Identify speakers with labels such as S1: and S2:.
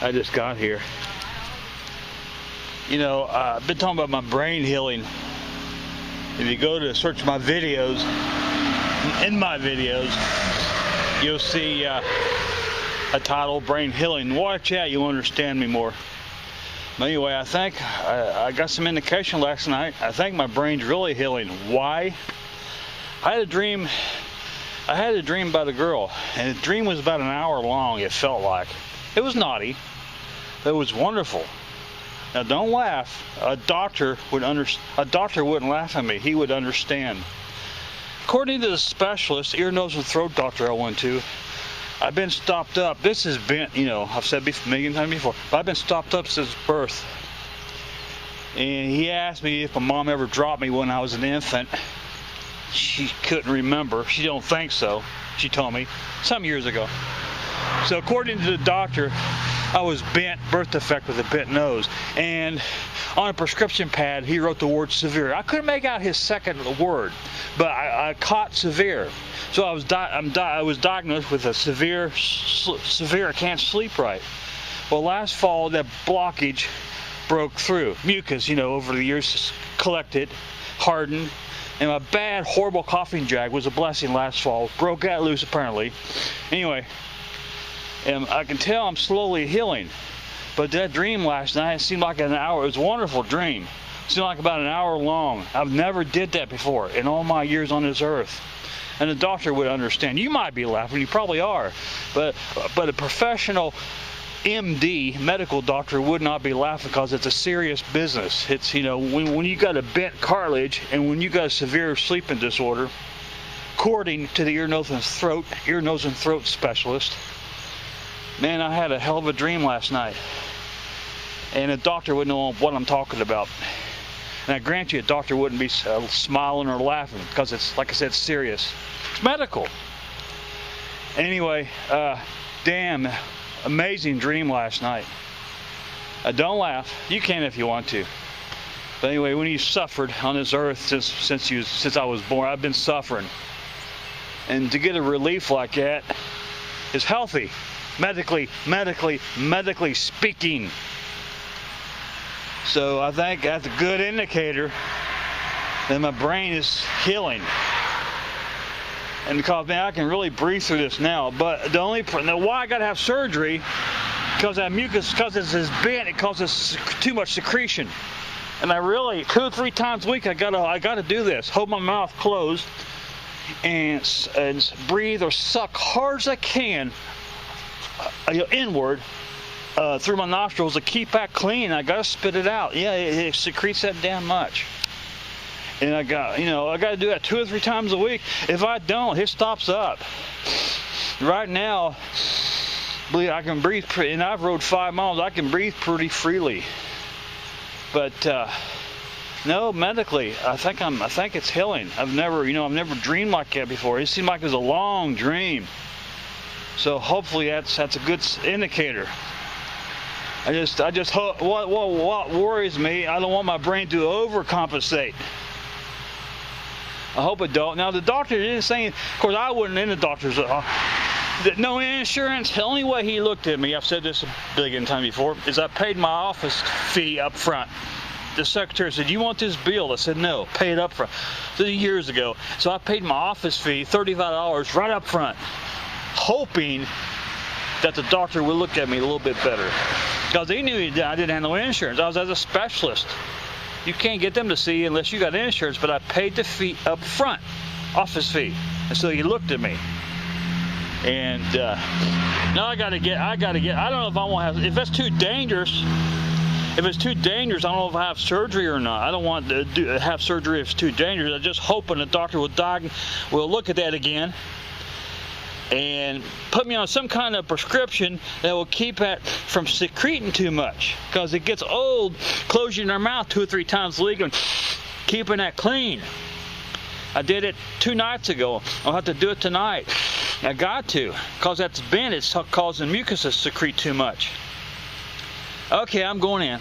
S1: I just got here. You know, I've been talking about my brain healing. If you go to search my videos, in my videos, you'll see a title, Brain Healing. Watch out, you'll understand me more. But anyway, I think I got some indication last night. I think my brain's really healing. Why? I had a dream about a girl, and the dream was about an hour long, it felt like. It was naughty. It was wonderful. Now don't laugh. A doctor wouldn't laugh at me. He would understand. According to the specialist, ear, nose, and throat doctor I went to, I've been stopped up. This has been, you know, I've said a million times before, but I've been stopped up since birth. And he asked me if my mom ever dropped me when I was an infant. She couldn't remember. She don't think so. She told me some years ago. So according to the doctor, I was bent, birth defect with a bent nose. And on a prescription pad, he wrote the word severe. I couldn't make out his second word, but I caught severe. So I was diagnosed with a severe, I can't sleep right. Well, last fall, that blockage broke through. Mucus, you know, over the years collected, hardened. And my bad, horrible coughing jag was a blessing last fall. Broke out loose, apparently. Anyway, and I can tell I'm slowly healing. But that dream last night, it seemed like an hour. It was a wonderful dream. It seemed like about an hour long. I've never did that before in all my years on this earth. And the doctor would understand. You might be laughing. You probably are. But a professional MD, medical doctor, would not be laughing because it's a serious business. It's, you know, when you got a bent cartilage and when you got a severe sleeping disorder, according to the ear, nose, and throat specialist, man, I had a hell of a dream last night. And a doctor wouldn't know what I'm talking about. And I grant you, a doctor wouldn't be smiling or laughing because it's, like I said, serious. It's medical. Anyway, damn. Amazing dream last night. Don't laugh. You can if you want to. But anyway, when you suffered on this earth since I was born, I've been suffering. And to get a relief like that is healthy, medically speaking. So I think that's a good indicator that my brain is healing. And because, man, I can really breathe through this now. But the only now why I gotta have surgery, because that mucus, because it's bent, it causes too much secretion. And I really 2 or 3 times a week I gotta do this. Hold my mouth closed and breathe or suck hard as I can inward through my nostrils to keep that clean. I gotta spit it out. Yeah, it secretes that damn much. And I got to do that 2 or 3 times a week. If I don't, it stops up. Right now, believe I can breathe, and I've rode 5 miles. I can breathe pretty freely. But no, medically, I think it's healing. I've never dreamed like that before. It seemed like it was a long dream. So hopefully that's a good indicator. I just hope. What worries me, I don't want my brain to overcompensate. I hope it don't. Now the doctor didn't say, of course I wasn't in the doctor's no insurance. The only way he looked at me, I've said this a billion times before, is I paid my office fee up front. The secretary said, "You want this bill?" I said, "No, pay it up front." This is years ago. So I paid my office fee, $35 right up front, hoping that the doctor would look at me a little bit better. Because he knew I didn't have no insurance. I was as a specialist. You can't get them to see you unless you got insurance, but I paid the fee up front, office fee. And so he looked at me. And now I don't know if I want to have, if it's too dangerous, I don't know if I have surgery or not. I don't want to have surgery if it's too dangerous. I'm just hoping the doctor will look at that again and put me on some kind of prescription that will keep it from secreting too much, because it gets old closing your mouth 2 or 3 times a week and keeping that clean. I did it 2 nights ago. I'll have to do it tonight. I got to, because that's bent. It's causing mucus to secrete too much. Okay, I'm going in.